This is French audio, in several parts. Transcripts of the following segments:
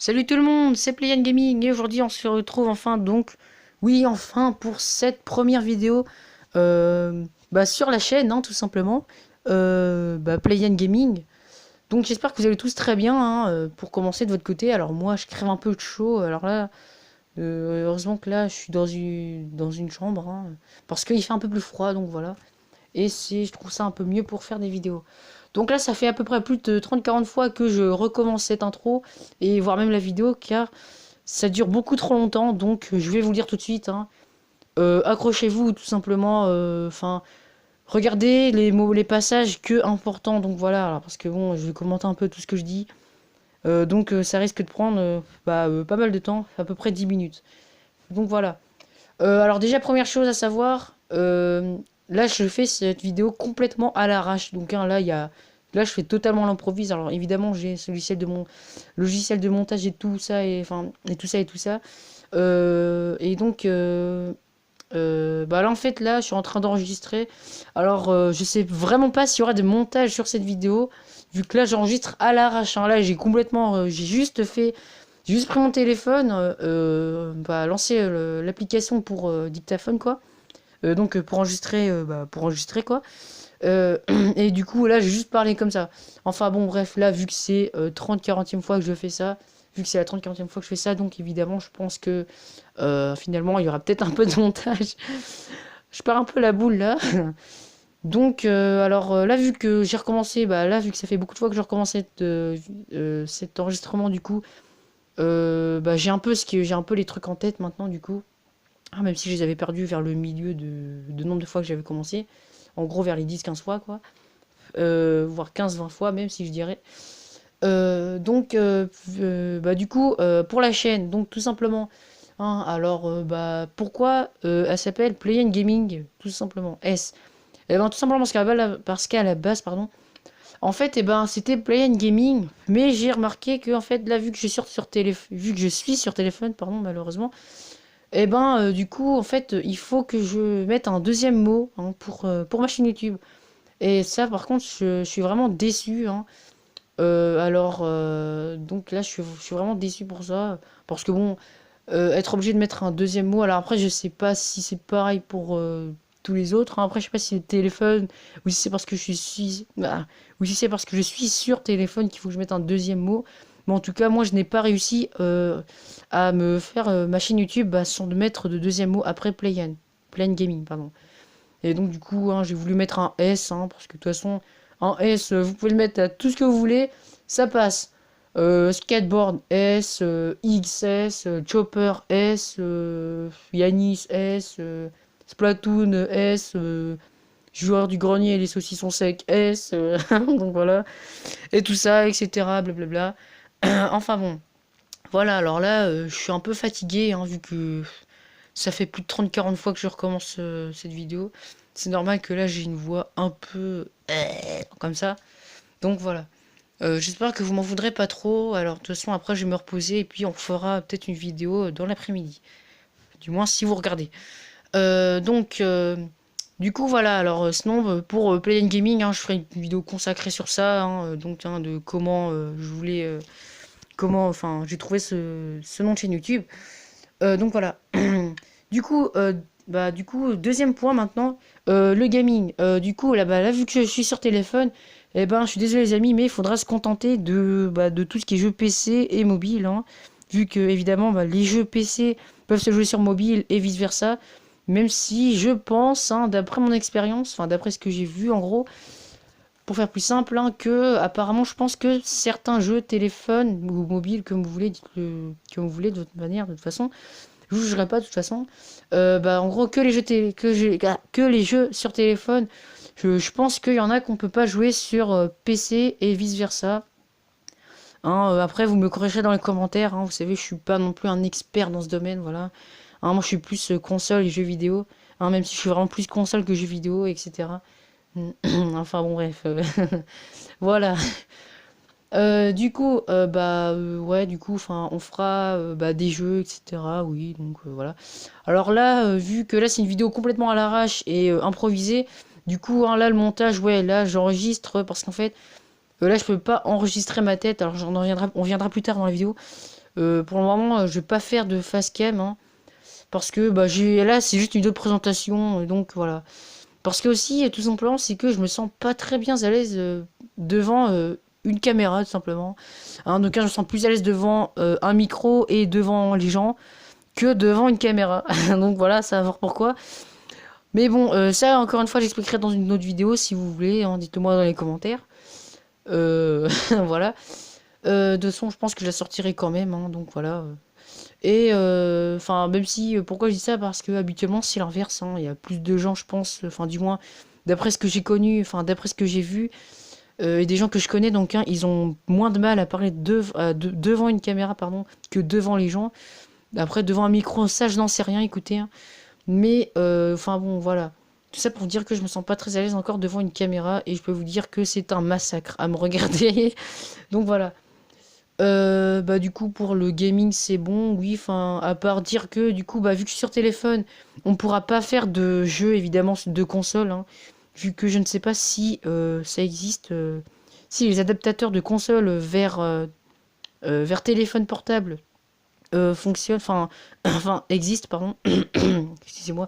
Salut tout le monde, c'est Playan Gaming et aujourd'hui on se retrouve enfin oui enfin pour cette première vidéo sur la chaîne tout simplement, Playan Gaming. Donc j'espère que vous allez tous très bien pour commencer de votre côté. Alors moi je crève un peu de chaud, alors là heureusement que là je suis dans une chambre parce qu'il fait un peu plus froid donc voilà. Et je trouve ça un peu mieux pour faire des vidéos. Donc là, ça fait à peu près plus de 30-40 fois que je recommence cette intro et voire même la vidéo car ça dure beaucoup trop longtemps. Donc je vais vous le dire tout de suite. Accrochez-vous tout simplement. Regardez les mots, les passages que importants. Donc voilà, alors, parce que bon, je vais commenter un peu tout ce que je dis. Ça risque de prendre pas mal de temps, à peu près 10 minutes. Donc voilà. Alors déjà, première chose à savoir, là je fais cette vidéo complètement à l'arrache. Donc là je fais totalement l'improvise. Alors évidemment j'ai ce logiciel de montage et tout ça et tout ça. Et donc Là en fait là je suis en train d'enregistrer. Alors je sais vraiment pas s'il y aura des montages sur cette vidéo, vu que là j'enregistre à l'arrache. Là j'ai juste pris mon téléphone, lancé l'application pour dictaphone quoi. Pour enregistrer quoi. Et du coup là j'ai juste parlé comme ça. Enfin bon bref là vu que c'est 30-40e fois que je fais ça, vu que c'est la 30-40e fois que je fais ça, donc évidemment je pense que finalement il y aura peut-être un peu de montage. Je pars un peu la boule là. Là vu que j'ai recommencé, là vu que ça fait beaucoup de fois que je recommence cet enregistrement du coup, j'ai un peu les trucs en tête maintenant du coup. Même si je les avais perdus vers le milieu de nombre de fois que j'avais commencé. En gros vers les 10-15 fois quoi. Voire 15-20 fois même si je dirais. Pour la chaîne, donc tout simplement. Pourquoi elle s'appelle Play and Gaming, tout simplement. Tout simplement parce qu'à la base, pardon. En fait, c'était Play and Gaming, mais j'ai remarqué que en fait, là, vu que je suis sur téléphone, pardon, malheureusement, du coup, en fait, il faut que je mette un deuxième mot pour ma chaîne YouTube. Et ça, par contre, je suis vraiment déçu. Donc là, je suis vraiment déçu pour ça. Parce que bon, être obligé de mettre un deuxième mot. Alors après, je sais pas si c'est pareil pour tous les autres. Après, je sais pas si c'est le téléphone ou si c'est parce que ou si c'est parce que je suis sur téléphone qu'il faut que je mette un deuxième mot. Mais en tout cas, moi, je n'ai pas réussi à me faire ma chaîne YouTube sans de mettre de deuxième mot après Playan Gaming, pardon. Et donc, du coup, j'ai voulu mettre un S, parce que de toute façon, un S, vous pouvez le mettre à tout ce que vous voulez, ça passe. Skateboard S, XS, Chopper S, Yanis S, Splatoon S, joueur du grenier et les saucissons secs S, donc voilà, et tout ça, etc. Blablabla. Enfin bon, voilà, alors là, je suis un peu fatigué, vu que ça fait plus de 30-40 fois que je recommence cette vidéo. C'est normal que là, j'ai une voix un peu comme ça. Donc voilà. J'espère que vous m'en voudrez pas trop. Alors de toute façon, après, je vais me reposer et puis on fera peut-être une vidéo dans l'après-midi. Du moins, si vous regardez. Du coup, voilà. Alors sinon, pour Play and Gaming, je ferai une vidéo consacrée sur ça. De comment j'ai trouvé ce nom de chaîne YouTube. Donc voilà. Deuxième point maintenant, le gaming. Là, vu que je suis sur téléphone, je suis désolé les amis, mais il faudra se contenter de tout ce qui est jeux PC et mobile, vu que évidemment, les jeux PC peuvent se jouer sur mobile et vice versa. Même si je pense, d'après mon expérience, d'après ce que j'ai vu en gros, pour faire plus simple, que apparemment, je pense que certains jeux téléphone ou mobile, comme vous voulez, dites-le comme vous voulez, de votre manière, de toute façon, je vous jugerai pas de toute façon. En gros, que les jeux sur téléphone, je pense qu'il y en a qu'on peut pas jouer sur PC et vice versa. Après, vous me corrigerez dans les commentaires. Vous savez, je suis pas non plus un expert dans ce domaine, voilà. Moi, je suis plus console et jeux vidéo. Même si je suis vraiment plus console que jeux vidéo, etc. Enfin bon, bref. Voilà. Ouais, du coup, on fera des jeux, etc. Oui, donc voilà. Alors là, vu que là, c'est une vidéo complètement à l'arrache et improvisée, du coup, là, le montage, ouais, là, j'enregistre parce qu'en fait, là, je peux pas enregistrer ma tête. Alors, on viendra plus tard dans la vidéo. Pour le moment, je vais pas faire de face cam, hein, parce que bah, là, c'est juste une vidéo de présentation, donc voilà. Parce que aussi, tout simplement, c'est que je me sens pas très bien à l'aise devant une caméra, tout simplement. Hein, donc, je me sens plus à l'aise devant un micro et devant les gens que devant une caméra. Donc voilà, ça va voir pourquoi. Mais bon, ça, encore une fois, j'expliquerai dans une autre vidéo si vous voulez. Hein, dites-le-moi dans les commentaires. Voilà. De toute façon, je pense que je la sortirai quand même. Hein, donc voilà. Et enfin, même si, pourquoi je dis ça? Parce que habituellement, c'est l'inverse. Hein, il y a plus de gens, je pense. Enfin, du moins, d'après ce que j'ai connu, enfin, d'après ce que j'ai vu, et des gens que je connais, donc, hein, ils ont moins de mal à parler devant une caméra, pardon, que devant les gens. Après, devant un micro, ça, je n'en sais rien, écoutez. Hein. Mais, enfin bon, voilà. Tout ça pour dire que je me sens pas très à l'aise encore devant une caméra et je peux vous dire que c'est un massacre à me regarder. Donc voilà. Bah du coup pour le gaming c'est bon, oui, enfin à part dire que du coup bah vu que je suis sur téléphone, on pourra pas faire de jeu évidemment de console, hein, vu que je ne sais pas si ça existe, si les adaptateurs de console vers téléphone portable fonctionnent, enfin enfin existent pardon, excusez-moi.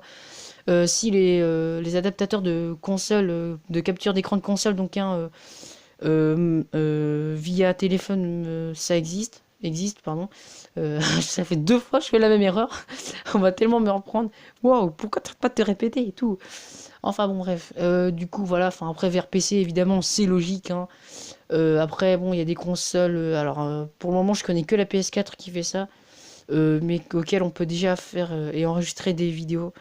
Si les adaptateurs de console, de capture d'écran de console, donc hein, via téléphone, ça existe, pardon. Ça fait 2 fois que je fais la même erreur. On va tellement me reprendre. Waouh, pourquoi t'arrêtes pas de te répéter et tout. Enfin bon, bref. Du coup, voilà. Enfin, après, vers PC, évidemment, c'est logique. Hein. Après, bon, il y a des consoles. Alors, pour le moment, je connais que la PS4 qui fait ça. Mais auquel on peut déjà faire et enregistrer des vidéos.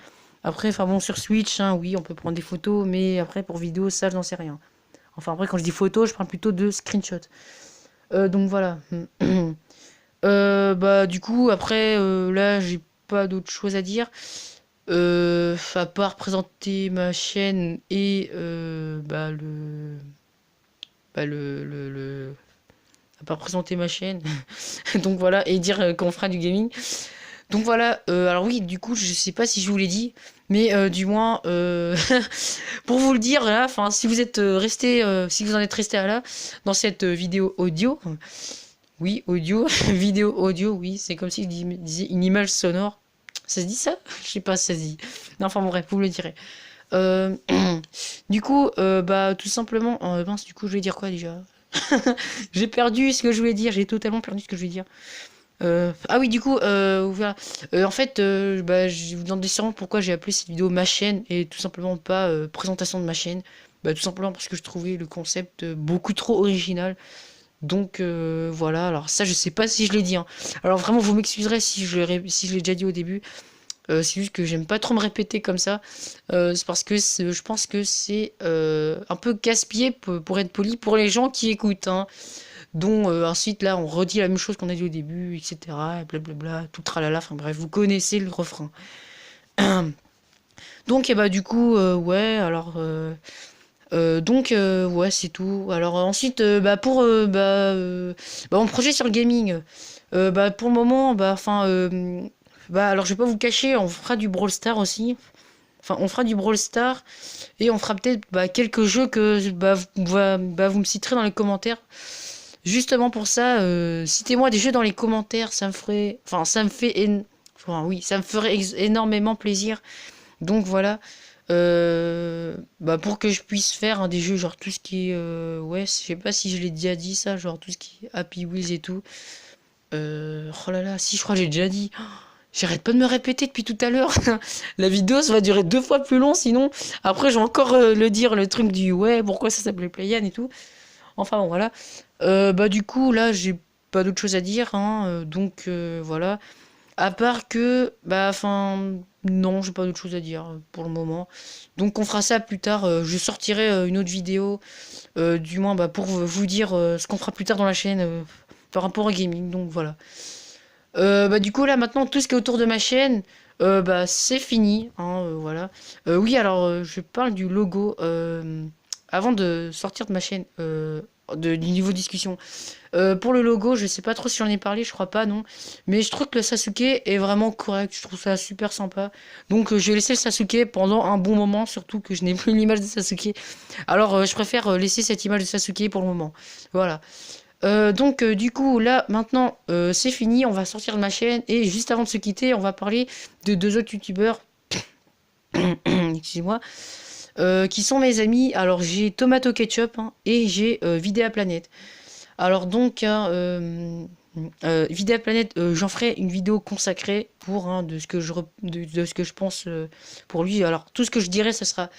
Après, enfin bon, sur Switch, hein, oui, on peut prendre des photos, mais après, pour vidéo, ça, je n'en sais rien. Enfin, après, quand je dis photo, je parle plutôt de screenshot. Donc voilà. Bah, du coup, après, là, j'ai pas d'autre chose à dire. À part présenter ma chaîne et bah, à part présenter ma chaîne. Donc voilà, et dire qu'on fera du gaming. Donc voilà, alors oui, du coup, je sais pas si je vous l'ai dit, mais du moins, pour vous le dire, là, enfin, si vous êtes resté, si vous en êtes resté à là, dans cette vidéo audio, oui, audio, vidéo audio, oui, c'est comme si je disais une image sonore. Ça se dit ça? Je sais pas si ça se dit. Non, enfin bon, bref, vous me le direz. Euh, du coup, bah, tout simplement, mince, du coup, je vais dire quoi déjà? J'ai perdu ce que je voulais dire, j'ai totalement perdu ce que je voulais dire. Ah oui, du coup, voilà. En fait, bah, je vous demandais sûrement pourquoi j'ai appelé cette vidéo ma chaîne et tout simplement pas présentation de ma chaîne. Bah, tout simplement parce que je trouvais le concept beaucoup trop original. Donc voilà, alors ça, je sais pas si je l'ai dit. Hein. Alors vraiment, vous m'excuserez si je l'ai déjà dit au début. C'est juste que j'aime pas trop me répéter comme ça. C'est parce que je pense que c'est un peu casse-pied pour être poli pour les gens qui écoutent. Hein. Dont ensuite là on redit la même chose qu'on a dit au début, etc. Et blablabla, tout tralala, enfin bref, vous connaissez le refrain. Donc et bah du coup ouais alors donc ouais c'est tout. Alors ensuite bah pour bah, mon projet sur le gaming, bah pour le moment bah enfin bah alors je vais pas vous cacher, on fera du Brawl Stars aussi. Enfin, on fera du Brawl Stars et on fera peut-être bah, quelques jeux que vous me citerez dans les commentaires. Justement pour ça, citez-moi des jeux dans les commentaires, ça me ferait, enfin ça me fait, enfin, oui, ça me ferait énormément plaisir. Donc voilà, bah, pour que je puisse faire des jeux genre tout ce qui est, ouais, je sais pas si je l'ai déjà dit ça, genre tout ce qui est Happy Wheels et tout. Oh là là, si je crois que j'ai déjà dit. J'arrête pas de me répéter depuis tout à l'heure. La vidéo, ça va durer 2 fois plus long, sinon après je vais encore le dire le truc du ouais, pourquoi ça s'appelait Playan et tout. Enfin bon, voilà. Bah du coup là j'ai pas d'autre chose à dire hein, donc voilà, à part que bah enfin non j'ai pas d'autre chose à dire pour le moment, donc on fera ça plus tard. Je sortirai une autre vidéo du moins bah, pour vous dire ce qu'on fera plus tard dans la chaîne par rapport au gaming, donc voilà. Bah du coup là maintenant tout ce qui est autour de ma chaîne bah c'est fini hein, voilà. Oui alors je parle du logo avant de sortir de ma chaîne du niveau discussion. Pour le logo, je sais pas trop si j'en ai parlé, je crois pas, non. Mais je trouve que le Sasuke est vraiment correct, je trouve ça super sympa. Donc je vais laisser le Sasuke pendant un bon moment, surtout que je n'ai plus l'image de Sasuke. Alors je préfère laisser cette image de Sasuke pour le moment. Voilà. Du coup, là, maintenant, c'est fini. On va sortir de ma chaîne. Et juste avant de se quitter, on va parler de deux autres youtubeurs. Excusez-moi. Qui sont mes amis. Alors, j'ai Tomato Ketchup hein, et j'ai Vidéa Planète. Alors, donc, hein, Vidéa Planète, j'en ferai une vidéo consacrée pour hein, de, ce que de ce que je pense pour lui. Alors, tout ce que je dirais, ce sera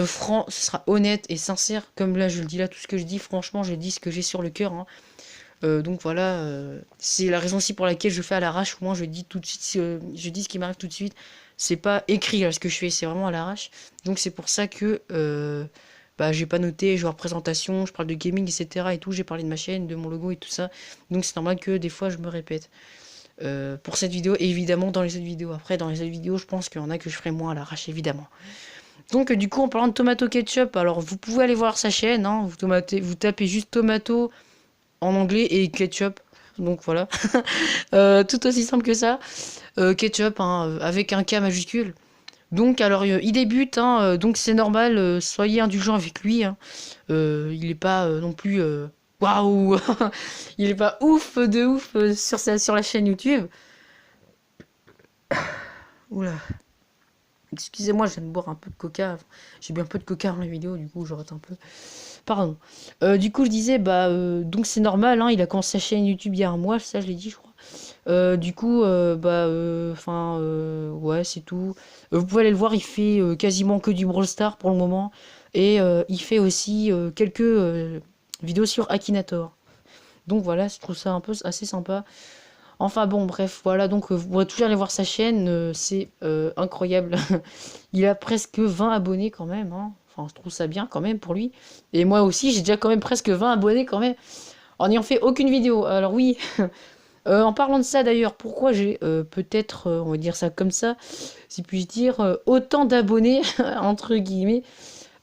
franc, ce sera honnête et sincère. Comme là, je le dis là, tout ce que je dis, franchement, je dis ce que j'ai sur le cœur. Hein. Donc voilà, c'est la raison aussi pour laquelle je fais à l'arrache. Au moins, je dis tout de suite, je dis ce qui m'arrive tout de suite. C'est pas écrit là, ce que je fais, c'est vraiment à l'arrache. Donc c'est pour ça que bah, j'ai pas noté genre présentation, je parle de gaming, etc. et tout. J'ai parlé de ma chaîne, de mon logo et tout ça. Donc c'est normal que des fois je me répète. Pour cette vidéo et évidemment dans les autres vidéos. Après, dans les autres vidéos, je pense qu'il y en a que je ferai moins à l'arrache, évidemment. Donc du coup, en parlant de Tomato Ketchup, alors vous pouvez aller voir sa chaîne. Hein, vous tapez juste Tomato en anglais et ketchup. Donc voilà. Tout aussi simple que ça. Ketchup hein, avec un K majuscule. Donc alors il débute, hein, donc c'est normal, soyez indulgents avec lui. Hein. Il est pas non plus waouh, il est pas ouf de ouf sur la chaîne YouTube. Oula. Excusez-moi, je viens de boire un peu de coca. J'ai bu un peu de coca dans la vidéo, du coup j'arrête un peu. Pardon. Du coup je disais bah donc c'est normal, hein, il a commencé sa chaîne YouTube il y a un mois, ça je l'ai dit je crois. Du coup, ouais, c'est tout. Vous pouvez aller le voir, il fait quasiment que du Brawl Stars pour le moment. Et il fait aussi quelques vidéos sur Akinator. Donc voilà, je trouve ça un peu assez sympa. Enfin bon, bref, voilà, donc vous pourrez toujours aller voir sa chaîne, c'est incroyable. Il a presque 20 abonnés quand même, hein. Enfin, je trouve ça bien quand même pour lui. Et moi aussi, j'ai déjà quand même presque 20 abonnés quand même, en n'ayant fait aucune vidéo. Alors oui, en parlant de ça d'ailleurs, pourquoi j'ai peut-être, on va dire ça comme ça, si puis-je dire, autant d'abonnés, entre guillemets,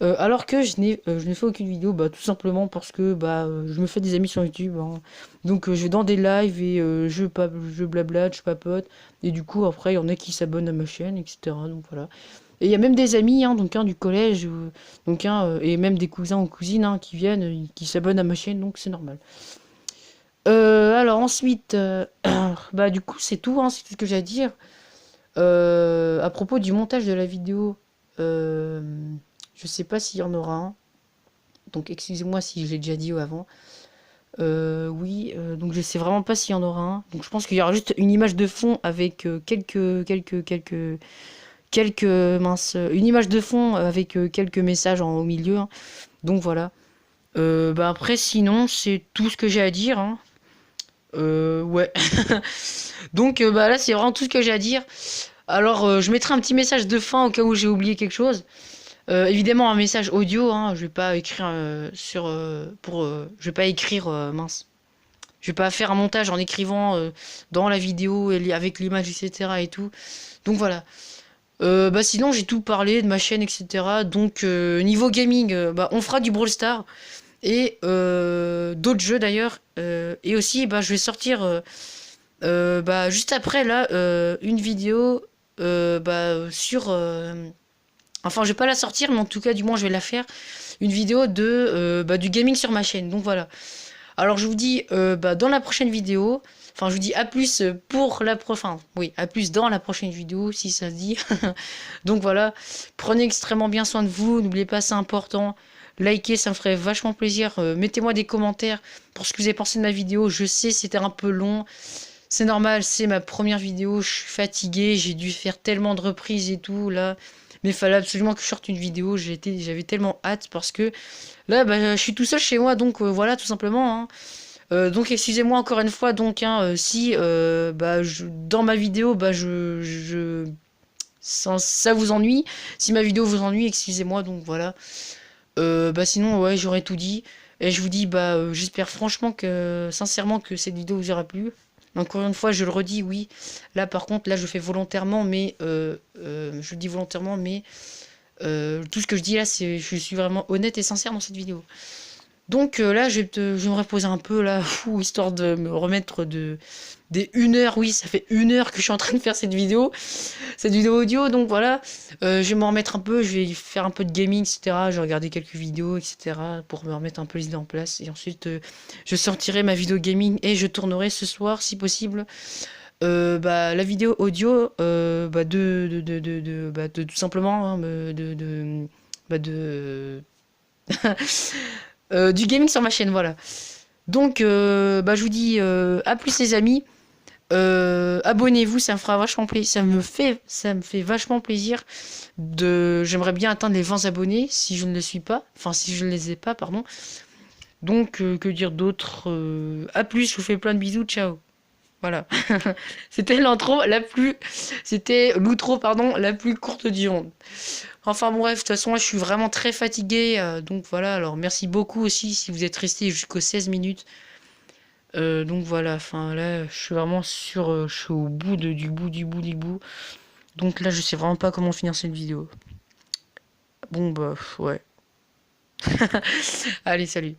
alors que je n'ai fait aucune vidéo, bah, tout simplement parce que bah, je me fais des amis sur YouTube. Hein. Donc je vais dans des lives et je blablate, je papote. Et du coup, après, il y en a qui s'abonnent à ma chaîne, etc. Donc voilà. Et il y a même des amis hein, donc, hein, du collège, donc, hein, et même des cousins ou cousines hein, qui viennent, qui s'abonnent à ma chaîne, donc c'est normal. Alors ensuite, bah du coup c'est tout, hein, c'est tout ce que j'ai à dire. À propos du montage de la vidéo, je sais pas s'il y en aura un. Donc excusez-moi si je l'ai déjà dit avant. Oui, donc je sais vraiment pas s'il y en aura un. Donc je pense qu'il y aura juste une image de fond avec une image de fond avec quelques messages au milieu. Hein. Donc voilà. Bah après sinon c'est tout ce que j'ai à dire. Hein. Ouais. Donc bah là c'est vraiment tout ce que j'ai à dire. Alors je mettrai un petit message de fin au cas où j'ai oublié quelque chose. Évidemment un message audio, hein, je vais pas écrire je vais pas écrire mince. Je vais pas faire un montage en écrivant dans la vidéo et avec l'image etc et tout. Donc voilà. Bah sinon j'ai tout parlé de ma chaîne etc. Donc niveau gaming, bah on fera du Brawl Stars et d'autres jeux d'ailleurs. Et aussi bah je vais sortir bah juste après là une vidéo sur enfin, je vais pas la sortir, mais en tout cas, du moins, je vais la faire. Une vidéo de du gaming sur ma chaîne. Donc voilà. Alors, je vous dis dans la prochaine vidéo. Enfin, je vous dis à plus pour la prochaine. Oui, à plus dans la prochaine vidéo, si ça se dit. Donc voilà. Prenez extrêmement bien soin de vous. N'oubliez pas, c'est important. Likez, ça me ferait vachement plaisir. Mettez-moi des commentaires pour ce que vous avez pensé de ma vidéo. Je sais, c'était un peu long. C'est normal, c'est ma première vidéo. Je suis fatiguée. J'ai dû faire tellement de reprises et tout. Là. Mais il fallait absolument que je sorte une vidéo. J'avais tellement hâte parce que là, bah, je suis tout seul chez moi. Donc voilà, tout simplement. Hein. Donc excusez-moi encore une fois. Donc si dans ma vidéo, ça vous ennuie. Si ma vidéo vous ennuie, excusez-moi. Donc voilà. Sinon, ouais, j'aurais tout dit. Et je vous dis, j'espère franchement sincèrement que cette vidéo vous aura plu. Encore une fois, je le redis, oui. Là, par contre, là, je fais volontairement, mais je dis volontairement, mais tout ce que je dis là, je suis vraiment honnête et sincère dans cette vidéo. Donc là, je vais me reposer un peu là, fou, histoire de me remettre des 1 heure. Oui, ça fait 1 heure que je suis en train de faire cette vidéo audio. Donc voilà, je vais m'en remettre un peu, je vais faire un peu de gaming, etc. Je vais regarder quelques vidéos, etc. pour me remettre un peu les idées en place. Et ensuite, je sortirai ma vidéo gaming et je tournerai ce soir, si possible, la vidéo audio de tout simplement hein, bah, de du gaming sur ma chaîne, voilà. Donc, je vous dis à plus les amis. Abonnez-vous, ça me fera vachement plaisir. Ça me fait vachement plaisir J'aimerais bien atteindre les 20 abonnés si je ne le suis pas. Enfin, si je ne les ai pas, pardon. Donc, que dire d'autre à plus, je vous fais plein de bisous, ciao. Voilà. C'était l'outro, pardon, la plus courte du monde. Enfin bref, de toute façon, je suis vraiment très fatigué. Donc voilà, alors merci beaucoup aussi si vous êtes resté jusqu'aux 16 minutes. Donc voilà, enfin là, je suis vraiment je suis au bout du bout du bout du bout. Donc là, je sais vraiment pas comment finir cette vidéo. Bon bah, ouais. Allez, salut.